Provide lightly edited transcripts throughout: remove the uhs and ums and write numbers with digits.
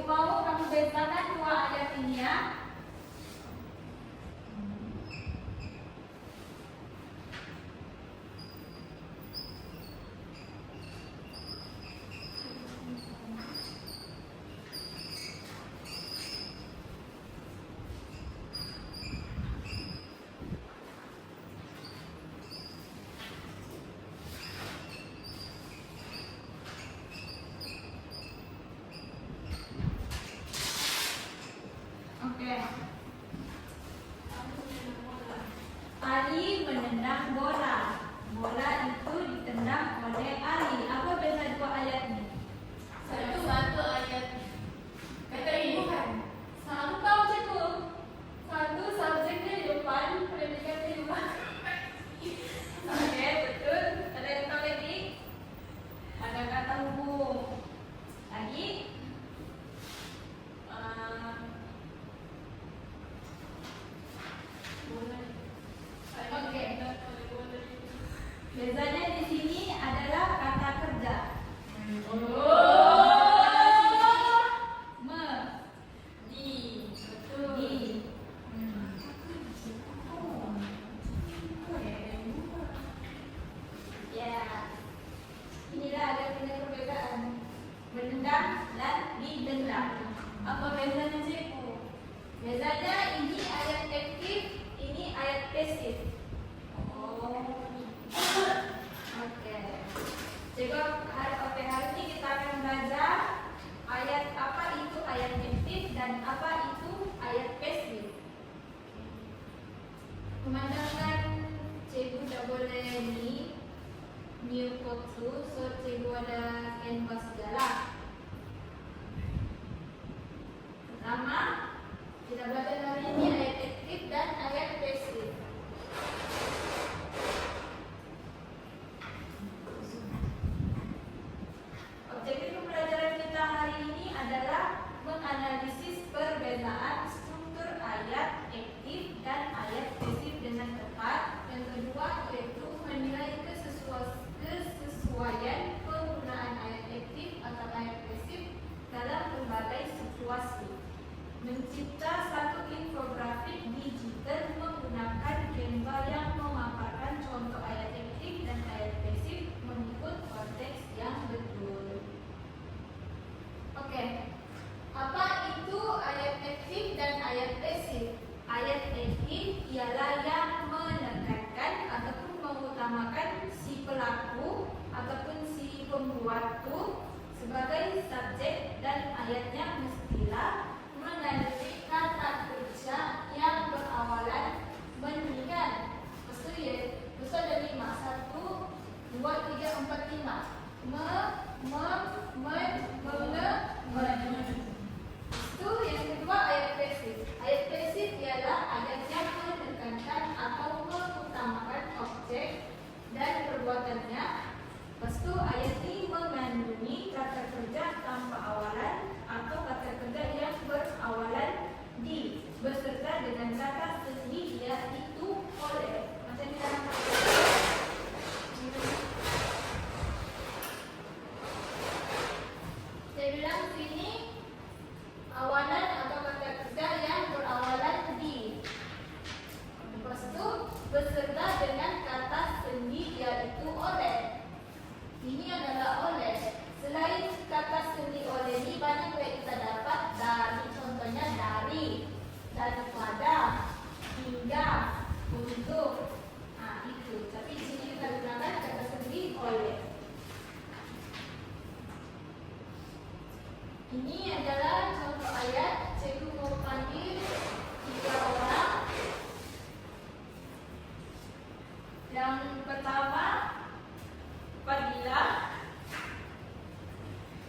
mau kamu bedakan dua ayat ini ya. Ali menendang bola. Bola itu ditendang oleh Ali. Apa beda dua ayat ini? Satu ayat kata ibu kan. Satu tahu itu. Satu subjeknya di depan, predikatnya di belakang. Oke, betul. Ada yang tahu lagi? Ada kata hubung. Lagi? Oke. Biasanya di sini adalah kata kerja. Inilah ada perbedaan menendang dan didendang. Apa bedanya cikgu? Biasanya ini ayat aktif, ini ayat pasif. Oke. Coba hari ini kita akan belajar ayat apa itu ayat aktif dan apa itu ayat pasif. Pemandangan cikgu tidak boleh new photo, so cikgu ada canvas segala. Pertama, kita belajar hari ini ayat aktif dan ayat pasif. Objektif pembelajaran kita hari ini adalah menganalisis perbedaan struktur ayat aktif dan ayat pasif dengan tepat. Yang kedua yaitu menilai kesesuaian penggunaan ayat aktif atau ayat pasif dalam berbagai situasi. Mencipta satu infografik digital menggunakan Canva yang memaparkan contoh ayat aktif dan ayat pasif mengikut konteks yang betul. Oke, apa itu ayat aktif dan ayat pasif? Ayat aktif ialah yang menekankan ataupun mengutamakan si pelaku ataupun si pembuat sebagai subjek dan ayatnya mestilah mengandung kata kerja yang berawalan meninggal. Terus ada 5, 1, 2, 3, 4, 5. Itu yang kedua ayat pasif. Ayat pasif ialah ayat yang menekankan atau mengutamakan objek dan perbuatannya. Lepas itu ayat ini mengandungi kata kerja tanpa awalan atau kata kerja yang berawalan di beserta dengan kata sendiri yaitu oleh. Macam ni dalam saya bilang sini awalan atau kata kerja yang berawalan di. Lepas itu beserta dengan kata sendi yaitu oleh. Ini adalah oleh. Selain kata sendi oleh ini banyak yang kita dapat dari, contohnya dari, daripada, hingga, untuk. Itu. Tapi di sini kita gunakan kata sendi oleh. Ini adalah contoh ayat. Cikgu mau panggil 3 orang. Yang pertama Fadila.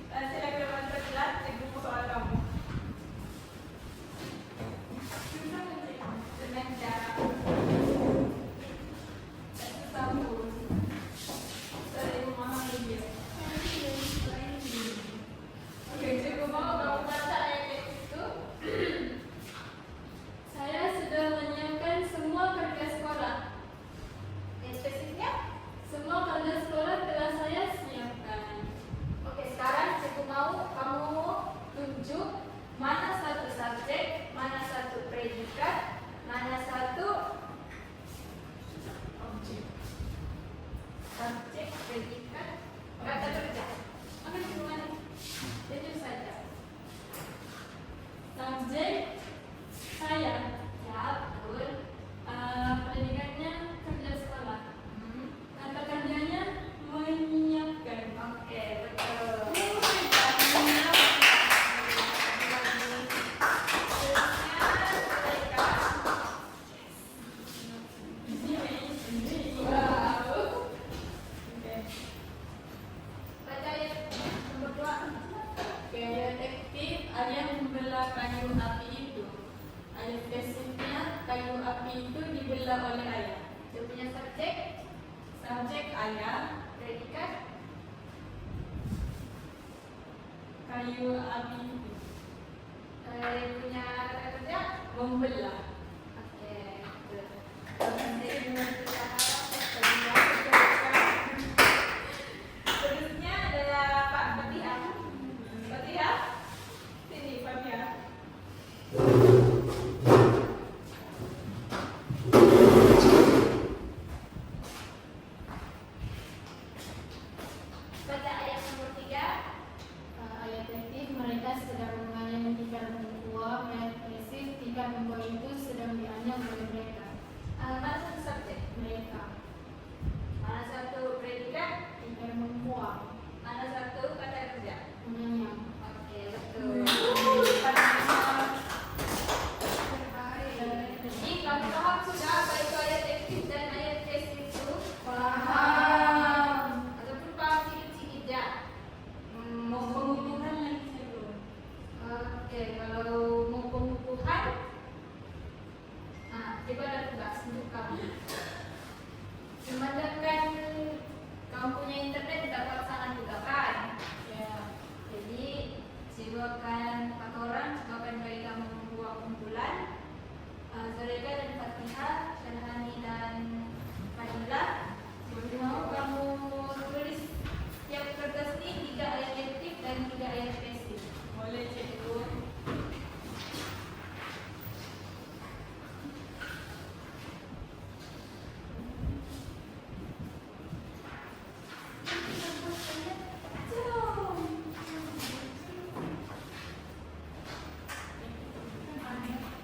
Silakan Fadila, cikgu mau soal kamu. Dengan cara sambung. Saya memahami dia. Oke, cikgu mau kamu Subjek saya. Ya, betul. Predikatnya kerja sekolah. Hmm. Kata kerjanya menyiapkan. Oke, betul. Baca ayat nomor 2. Gaya efektif ayat membelah kayu api itu. Ayat pasifnya kayu api itu dibelah oleh ayah. Dia punya subjek, Subjek ayah, predikat, kayu api itu. dia punya kata kerja. Membelah. Oke, betul. Terusnya adalah Pak Fatihah. Fatihah, sini Fatihah. Baca ayat nomor 3. Ayat aktif mereka sedang menganiaya tikar membuah. Ayat pasif tikar membuah itu sedang dianyam oleh mereka. Mana satu subjek? Mereka Mana satu predikat? tikar membuah, Mana satu kata kerja? menanyam. Oke, betul. Jadi kamu paham sudah apa itu ayat aktif dan ayat pasif itu? Paham. Ataupun paham sedikit-sedikit ya? Mau pengukuhan lagi sebelum. Oke, kalau mau pengukuhan, coba ada tugas untuk kamu. Memandangkan kamu punya internet tidak pasangan juga kan? Ya. Jadi, silakan 4 orang, silakan bagi kamu membuat kumpulan. Zulaika dan Fatihah, Syarhani dan Fadila. Jadi mau kamu tulis tiap kertas ini 3 ayat aktif dan 3 ayat pasif. Boleh cek dulu.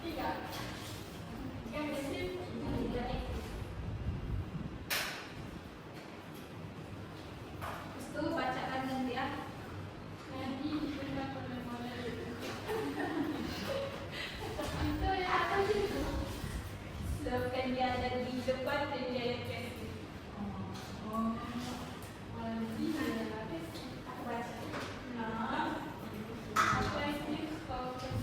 Tiga. Tiga pasif. Terus tuh bacakan nanti ya. Nanti kita boleh itu. Itu ya apa sih itu? Sebabkan dia ada di depan dan dia ada pasif. Oh. Nanti ada habis. Aku baca. Nah. Apa itu kalau pasif?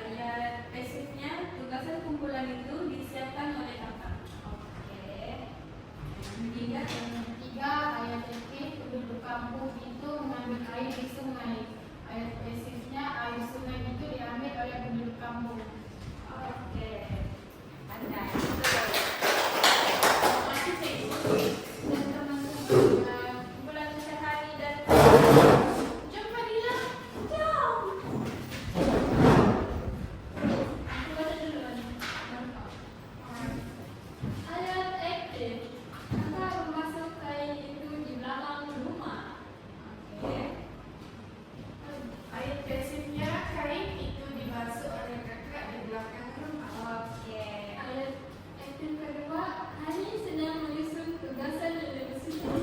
ayat pasifnya, tugasan kumpulan itu disiapkan oleh kakak. Oke. Yang ketiga, Yang ketiga, ayat aktif penduduk kampung itu mengambil air di sungai. Ayat pasifnya, air sungai itu diambil oleh penduduk kampung. Oke. Pandai. terima kasih Cikgu. Dan teman-teman kumpulan sehari dan jom Fadila, jom. Aku baca dulu aja. Ayat aktif. Kakak memasuk kain itu di belakang rumah. Oke. Ayat pasifnya, kain itu dibasuh oleh kakak di belakang rumah. Oke. Ayat aktif kedua, Hani sedang menyusun tugasan universitas.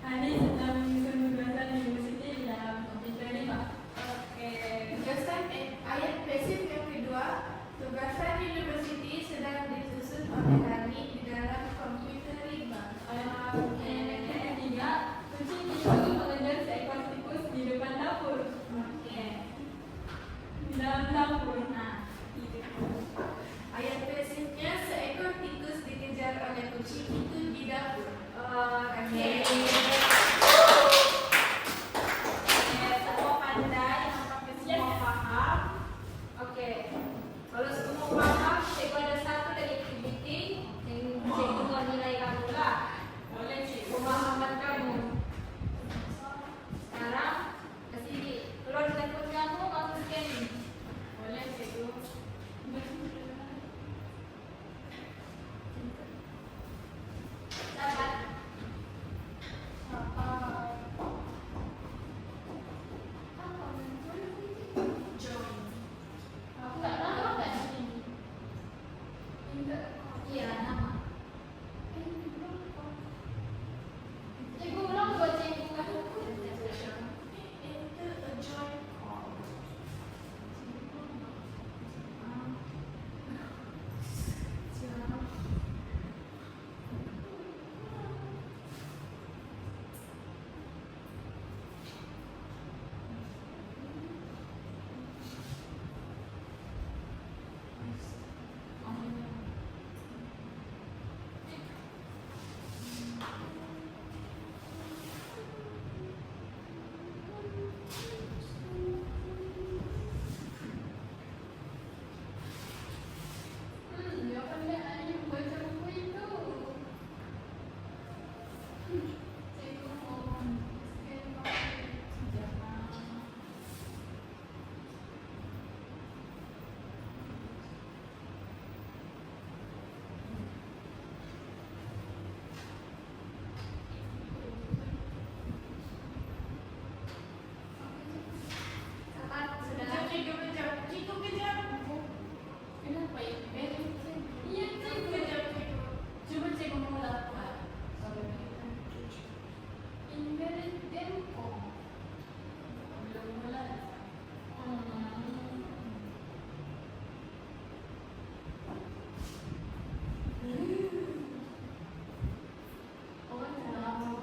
Hani sedang menyusun tugasan universitas di dalam komputer 5. Oke. Tugasan ayat pasif yang kedua, tugasan university sedang disusun oleh Hani di dalam komputer 5. Oke, yang ketiga, kucing itu mengejar seekor tikus di depan dapur. Oke. Di dalam dapur. Nah, Ayat pasifnya, seekor tikus dikejar oleh kucing itu di dapur. oke. Semua pandai, apakah semua paham? Oke. Kalau semua paham, cikgu ada satu dari activity yang cikgu mau nilai kamu lah. Boleh Cikgu. Pemahaman kamu. Sekarang kasih keluar telepon kamu scan. Boleh Cikgu. Sahabat. Aku nggak tahu apa ini. Iya nama. Cikgu ulang buat cikgu kamu. Itu a joint call. Ya pandai aja baca buku itu. Cikgu mau scan pakai jangan. Sahabat sudah. Cikgu kejap. Cikgu kejap. Kenapa ya? Iya cikgu. Kejap, cikgu. Coba cikgu mau dapat. Invalid tempo. Belum mulai. Oh, salah.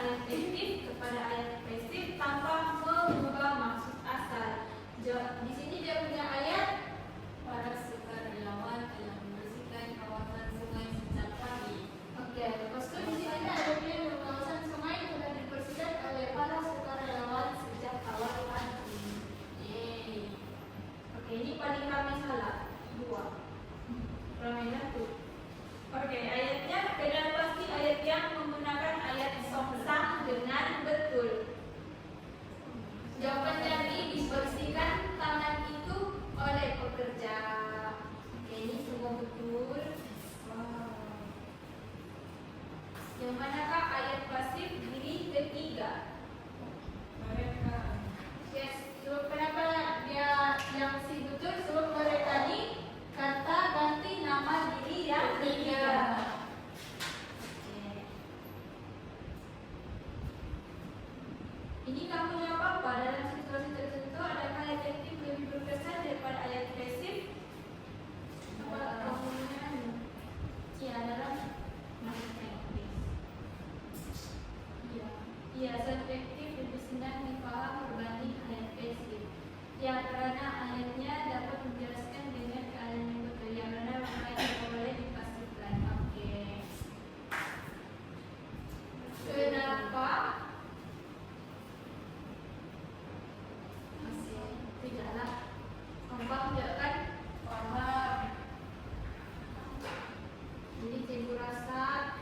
ayat aktif kepada ayat pasif tanpa mengubah maksud asal. Di sini dia punya ayat Para sukarelawan telah membersihkan kawasan sungai sejak pagi. Oke, lepas itu di sini ada punya kawasan sungai sudah dibersihkan oleh para sukarelawan sejak awal pagi. Yeay. Oke, ini paling ramai salah. 2. Ramai 1. Oke, ayatnya dengan pasti ayat yang menggunakan ayat songsang dengan betul. Jawabannya B, dibersihkan tangan itu oleh pekerja. Oke, ini semua betul. Yang manakah ayat pasif diri ketiga? Mereka Yes, so kenapa dia yang si betul? Sebab mereka ni kata ganti nama diri yang ketiga. Oke. Ini kamu yang apa? Dalam situasi tertentu adakah ayat aktif lebih berkesan daripada ayat pasif? Apa kamunya? Ya, dalam Iya, iya, subjektif lebih senang dipaham berbanding ayat pasif. Ya, karena ayatnya dapat menjelaskan dengan keadaan yang betul. Yang mana ayat boleh dipasifkan. Oke. Kenapa? Masih tidaklah. Kompak tidak kan? paham. Jadi cikgu rasa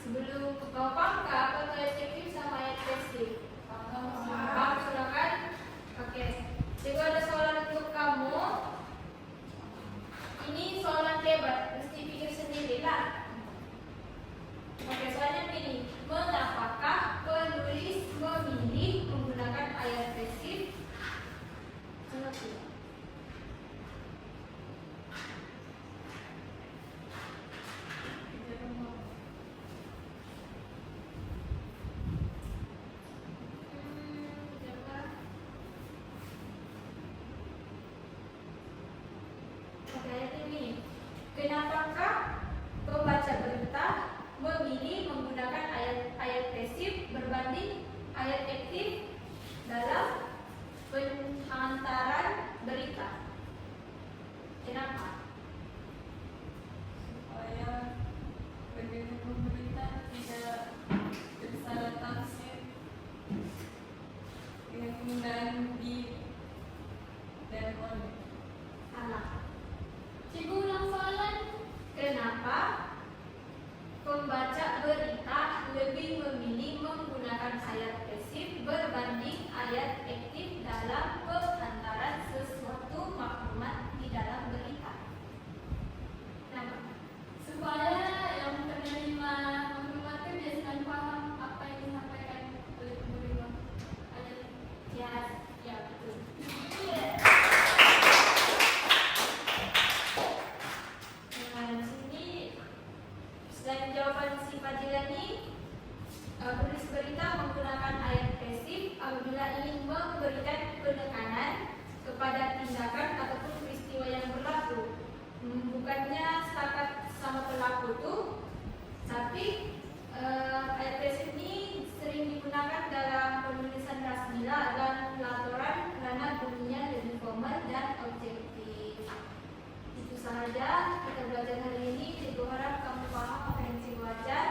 sebelum kau pangka atau ayat aktif sama ayat pasif. Paham sudah kan? Oke. Cikgu ada soalan untuk kamu. Ini soalan hebat, mesti pikir sendirilah. Oke, soalnya begini. Mengapakah penulis memilih menggunakan ayat pasif? Coba tidak. Oke, ayat ini. Kenapakah pembaca berita memilih menggunakan ayat pasif berbanding ayat aktif dalam penghantaran berita? Kenapa? Supaya pendengar pemerintah tidak tersalah tafsir dengan penggunaan di dan oleh. Salah. Cikgu ulang soalan. Kenapa pembaca berita lebih memilih menggunakan ayat pasif berbanding ayat aktif dalam penghantaran sesuatu maklumat di dalam berita? Kenapa? Supaya yang penerima maklumat itu biasanya paham apa yang disampaikan oleh penerima ayat. Ya, ya betul. Nah, di sini selain jawaban si Fadilah ini, penulis berita menggunakan ayat pasif apabila ingin memberikan penekanan kepada tindakan ataupun peristiwa yang berlaku. Bukannya setakat sama pelaku tuh, tapi ayat pasif ini sering digunakan dalam penulisan rasmila dan laporan karena bunyinya lebih formal dan objektif. Itu sahaja kita belajar hari ini. Cikgu harap kamu paham apa yang cikgu ajar.